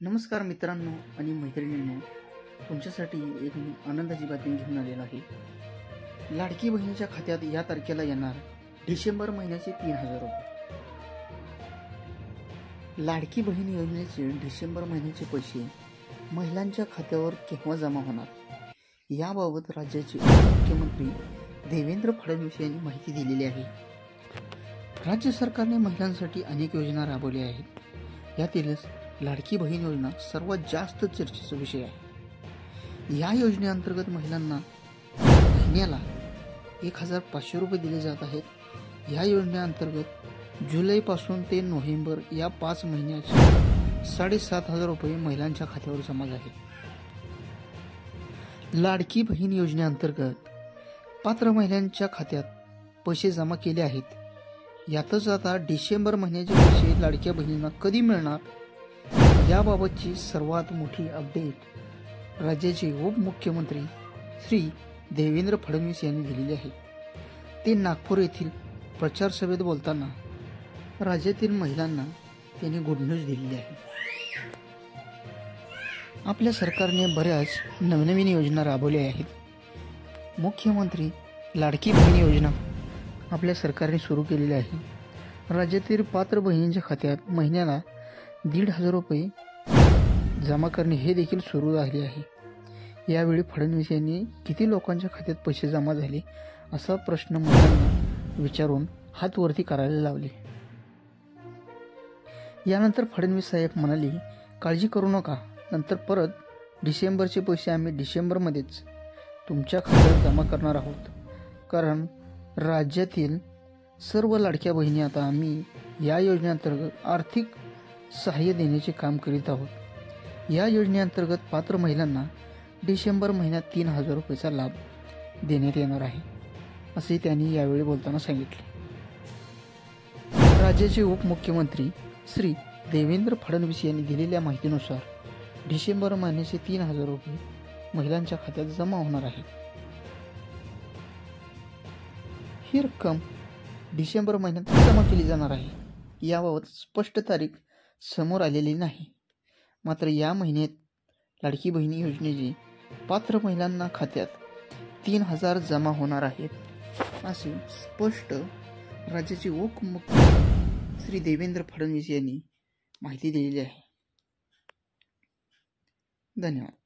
नमस्कार मित्रांनो आणि मैत्रिणींनो, तुमच्यासाठी एक मी आनंदाची बातमी घेऊन आलेलो आहे। लाडकी बहिणीच्या खात्यात या तारखेला येणार डिसेंबर महिन्याचे 3000 रुपये। लाडकी बहीण योजनेचे डिसेंबर महिन्याचे पैसे महिलांच्या खात्यावर केव्हा जमा होणार, याबाबत राज्याचे मुख्यमंत्री देवेंद्र फडणवीस यांनी माहिती दिलेली आहे। राज्य सरकारने महिलांसाठी अनेक योजना राबवल्या आहेत। यातीलच लाडकी बहीण योजना सर्वात जास्त चर्चेचा विषय आहे। या योजनेअंतर्गत महिलांना महिन्याला 1500 रुपये दिले जात आहेत। या योजनेअंतर्गत जुलैपासून ते नोव्हेंबर या 5 महिन्याचे 7500 रुपये महिलांच्या खात्यावर जमा झाले। लाडकी बहीण योजनेअंतर्गत पात्र महिलांच्या खात्यात पैसे जमा केले आहेत। यातच आता डिसेंबर महिन्याचे पैसे लाडक्या बहिणींना कधी मिळणार, याबाबतची सर्वात मोठी अपडेट राज्याचे उपमुख्यमंत्री श्री देवेंद्र फडणवीस यांनी दिलेली आहे। ते नागपूर येथील प्रचार सभेत बोलताना राज्यातील महिलांना त्यांनी गुड न्यूज दिलेली आहे। आपल्या सरकारने बऱ्याच नवनवीन योजना राबवल्या आहेत। मुख्यमंत्री लाडकी बहीण योजना आपल्या सरकारने सुरू केलेली आहे। राज्यातील पात्र बहिणींच्या खात्यात महिन्याला 1500 रुपये जमा करणे हे देखील सुरू झाले आहे। यावेळी फडणवीस यांनी किती लोकांच्या खात्यात पैसे जमा झाले असा प्रश्न महिलांना विचारून हात वरती करायला लावले। यानंतर फडणवीस साहेब म्हणाले, काळजी करू नका, नंतर परत डिसेंबरचे पैसे आम्ही डिसेंबरमध्येच तुमच्या खात्यात जमा करणार आहोत। कारण राज्यातील सर्व लाडक्या बहिणी आता आम्ही या योजनेअंतर्गत आर्थिक सहाय्य देण्याचे काम करीत आहोत। या योजनेअंतर्गत पात्र महिलांना डिसेंबर महिन्यात 3000 रुपयाचा लाभ देण्यात येणार आहे, असे त्यांनी यावेळी बोलताना सांगितले। राज्याचे उपमुख्यमंत्री श्री देवेंद्र फडणवीस यांनी दिलेल्या माहितीनुसार डिसेंबर महिन्याचे 3000 रुपये महिलांच्या खात्यात जमा होणार आहेत। ही रक्कम डिसेंबर महिन्यात जमा केली जाणार आहे, याबाबत स्पष्ट तारीख समोर आलेली नाही। मात्र या महिन्यात लाडकी बहिणी योजनेचे पात्र महिलांना खात्यात 3000 जमा होणार आहेत, असे स्पष्ट राज्याचे उपमुख्यमंत्री श्री देवेंद्र फडणवीस यांनी माहिती दिलेली आहे। धन्यवाद।